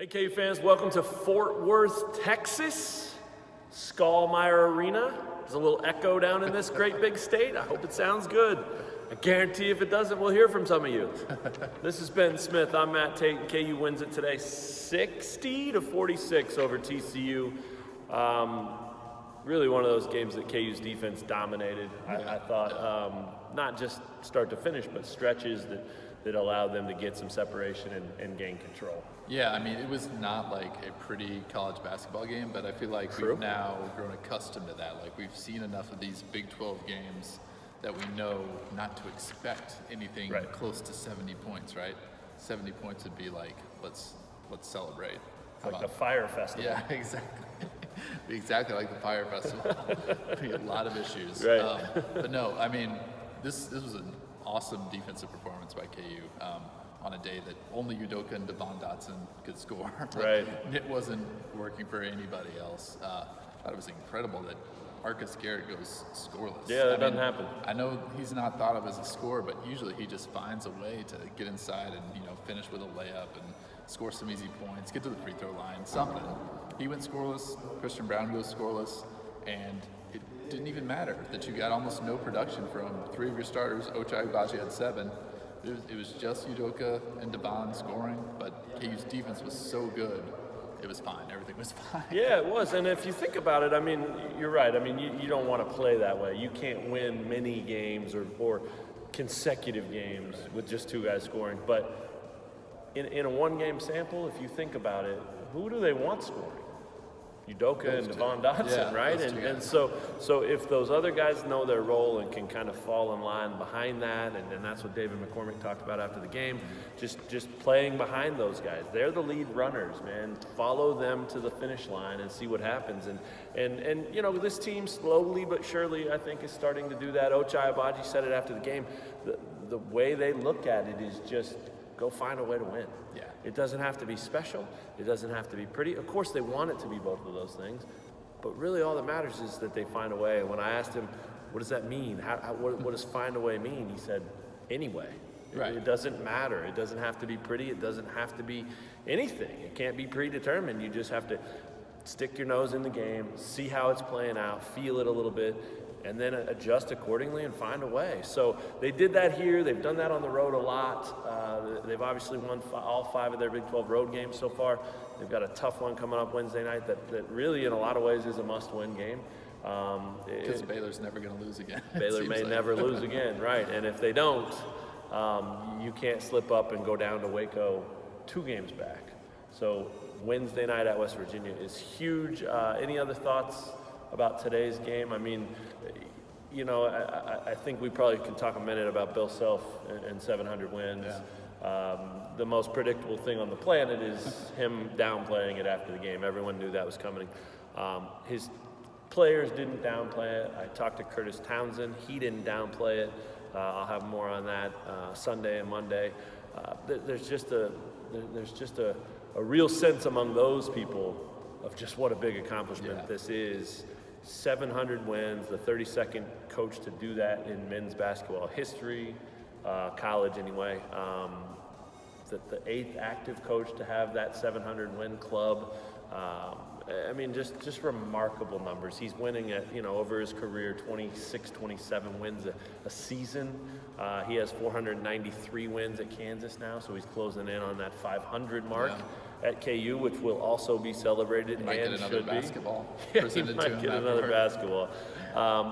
Hey KU fans, welcome to Fort Worth, Texas, Skullmeyer Arena. There's a little echo down in this great big state. I hope it sounds good. I guarantee if it doesn't, we'll hear from some of you. This is Ben Smith. I'm Matt Tate, and KU wins it today 60-46 over TCU. Really one of those games that KU's defense dominated. I thought not just start to finish, but stretches that allowed them to get some separation and gain control. Yeah, I mean, it was not like a pretty college basketball game, but I feel like we've now grown accustomed to that. Like, we've seen enough of these Big 12 games that we know not to expect anything close to 70 points, right? 70 points would be like, let's celebrate. Like the Fire Festival. Yeah, exactly. Exactly like the Fire Festival. A lot of issues. Right. But no, I mean, this was an awesome defensive performance by KU. On a day that only Udoka and Dotson could score. Right. It wasn't working for anybody else. I thought it was incredible that Arcus Garrett goes scoreless. Yeah, that doesn't happen. I know he's not thought of as a scorer, but usually he just finds a way to get inside and finish with a layup and score some easy points, get to the free throw line, something. He went scoreless. Christian Brown goes scoreless, and it didn't even matter that you got almost no production from three of your starters. Ochai Agbaji had 7. It was just Udoka and Devon scoring, but KU's defense was so good, it was fine. Everything was fine. Yeah, it was. And if you think about it, I mean, you're right. I mean, you don't want to play that way. You can't win many games or consecutive games with just two guys scoring. But in a one-game sample, if you think about it, who do they want scoring? Udoka and Devon Dotson, right? And so if those other guys know their role and can kind of fall in line behind that, and that's what David McCormick talked about after the game, just playing behind those guys. They're the lead runners, man. Follow them to the finish line and see what happens. And this team slowly but surely, I think, is starting to do that. Ochai Agbaji said it after the game. The way they look at it is just go find a way to win. Yeah. It doesn't have to be special. It doesn't have to be pretty. Of course, they want it to be both of those things. But really all that matters is that they find a way. And when I asked him, what does that mean? What does find a way mean? He said, anyway. Right. It doesn't matter. It doesn't have to be pretty. It doesn't have to be anything. It can't be predetermined. You just have to stick your nose in the game, see how it's playing out, feel it a little bit, and then adjust accordingly and find a way. So they did that here. They've done that on the road a lot. They've obviously won all 5 of their Big 12 road games so far. They've got a tough one coming up Wednesday night that really, in a lot of ways, is a must-win game. Because Baylor's never going to lose again. Baylor may never lose again, right. And if they don't, you can't slip up and go down to Waco 2 games back. So Wednesday night at West Virginia is huge. Any other thoughts about today's game? I mean, I think we probably can talk a minute about Bill Self and 700 wins. Yeah. The most predictable thing on the planet is him downplaying it after the game. Everyone knew that was coming. His players didn't downplay it. I talked to Curtis Townsend. He didn't downplay it. I'll have more on that Sunday and Monday. There's just a real sense among those people of just what a big accomplishment this is. 700 wins, the 32nd coach to do that in men's basketball history, college anyway. The 8th active coach to have that 700 win club. I mean, just remarkable numbers. He's winning at, over his career, 26, 27 wins a season. He has 493 wins at Kansas now, so he's closing in on that 500 mark. Yeah. At KU, which will also be celebrated might and get another should basketball be. Presented he might to him get another basketball.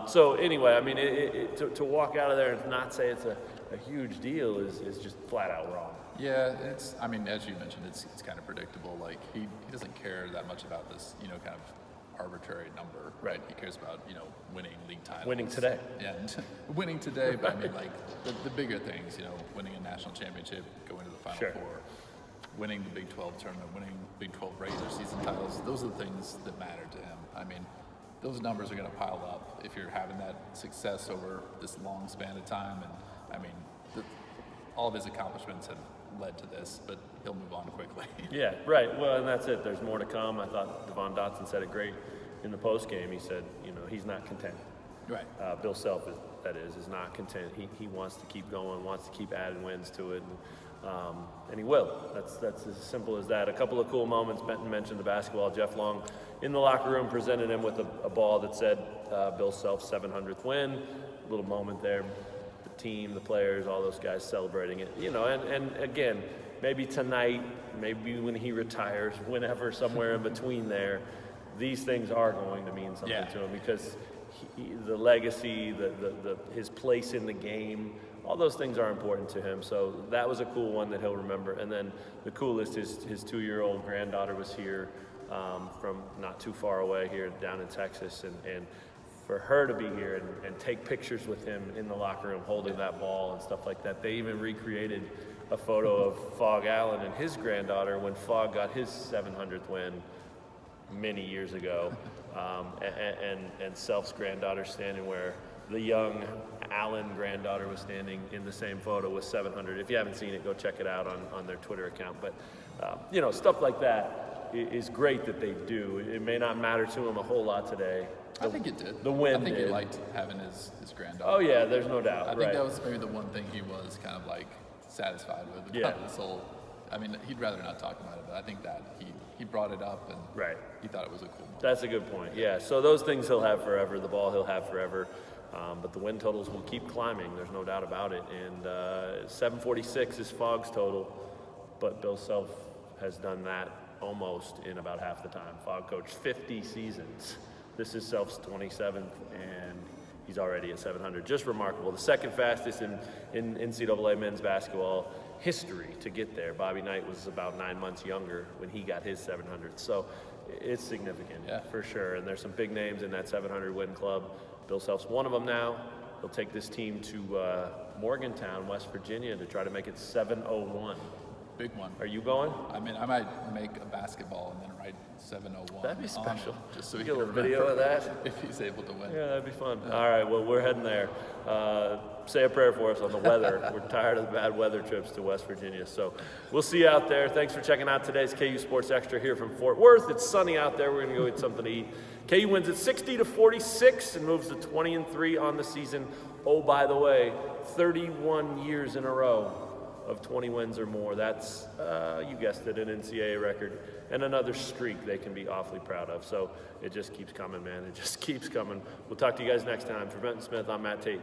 So anyway, I mean, to walk out of there and not say it's a huge deal is just flat out wrong. Yeah, I mean, as you mentioned, it's kind of predictable. Like, he doesn't care that much about this, kind of arbitrary number. Right. He cares about, winning league titles. Winning today. Yeah, winning today, but I mean, like, the bigger things, winning a national championship, going to the Final Four, winning the Big 12 tournament, winning Big 12 regular season titles. Those are the things that matter to him. I mean, those numbers are going to pile up if you're having that success over this long span of time. And I mean, all of his accomplishments have led to this, but he'll move on quickly. Yeah, right. Well, and that's it. There's more to come. I thought Devon Dotson said it great in the post game. He said, he's not content. Right. Bill Self is not content. He wants to keep going, wants to keep adding wins to it. And And he will. That's as simple as that. A couple of cool moments. Benton mentioned the basketball. Jeff Long in the locker room presented him with a ball that said Bill Self's 700th win. A little moment there. The team, the players, all those guys celebrating it. And again, maybe tonight, maybe when he retires, whenever, somewhere in between there, these things are going to mean something to him, because the legacy, his place in the game, all those things are important to him. So that was a cool one that he'll remember. And then the coolest is his 2-year-old granddaughter was here from not too far away here down in Texas. And for her to be here and take pictures with him in the locker room holding that ball and stuff like that. They even recreated a photo of Fogg Allen and his granddaughter when Fogg got his 700th win many years ago. And Self's granddaughter standing where the young Allen granddaughter was standing in the same photo with 700. If you haven't seen it, go check it out on their Twitter account. But, stuff like that is great that they do. It may not matter to him a whole lot today. I think it did. The win I think did. he liked having his granddaughter. Oh, yeah, there's no doubt. I think that was maybe the one thing he was kind of like satisfied with about this whole. I mean, he'd rather not talk about it, but I think that he brought it up and he thought it was a cool moment. That's a good point. Yeah. So those things he'll have forever. The ball he'll have forever. But the win totals will keep climbing. There's no doubt about it. And 746 is Fogg's total, but Bill Self has done that almost in about half the time. Fogg coached 50 seasons. This is Self's 27th, and he's already at 700. Just remarkable. The second fastest in NCAA men's basketball history to get there. Bobby Knight was about 9 months younger when he got his 700. So it's significant, for sure. And there's some big names in that 700 win club. Bill Self's one of them now. He'll take this team to Morgantown, West Virginia, to try to make it 701. Big one. Are you going? I mean, I might make a basketball and then write 701. That'd be special. Just so Get he a can little video of that. if he's able to win. Yeah, that'd be fun. All right, well, we're heading there. Say a prayer for us on the weather. We're tired of the bad weather trips to West Virginia. So we'll see you out there. Thanks for checking out today's KU Sports Extra here from Fort Worth. It's sunny out there. We're going to go eat something to eat. KU wins at 60-46 and moves to 20-3 on the season. Oh, by the way, 31 years in a row of 20 wins or more. That's, you guessed it, an NCAA record and another streak they can be awfully proud of. So it just keeps coming, man. It just keeps coming. We'll talk to you guys next time. For Benton Smith, I'm Matt Tate.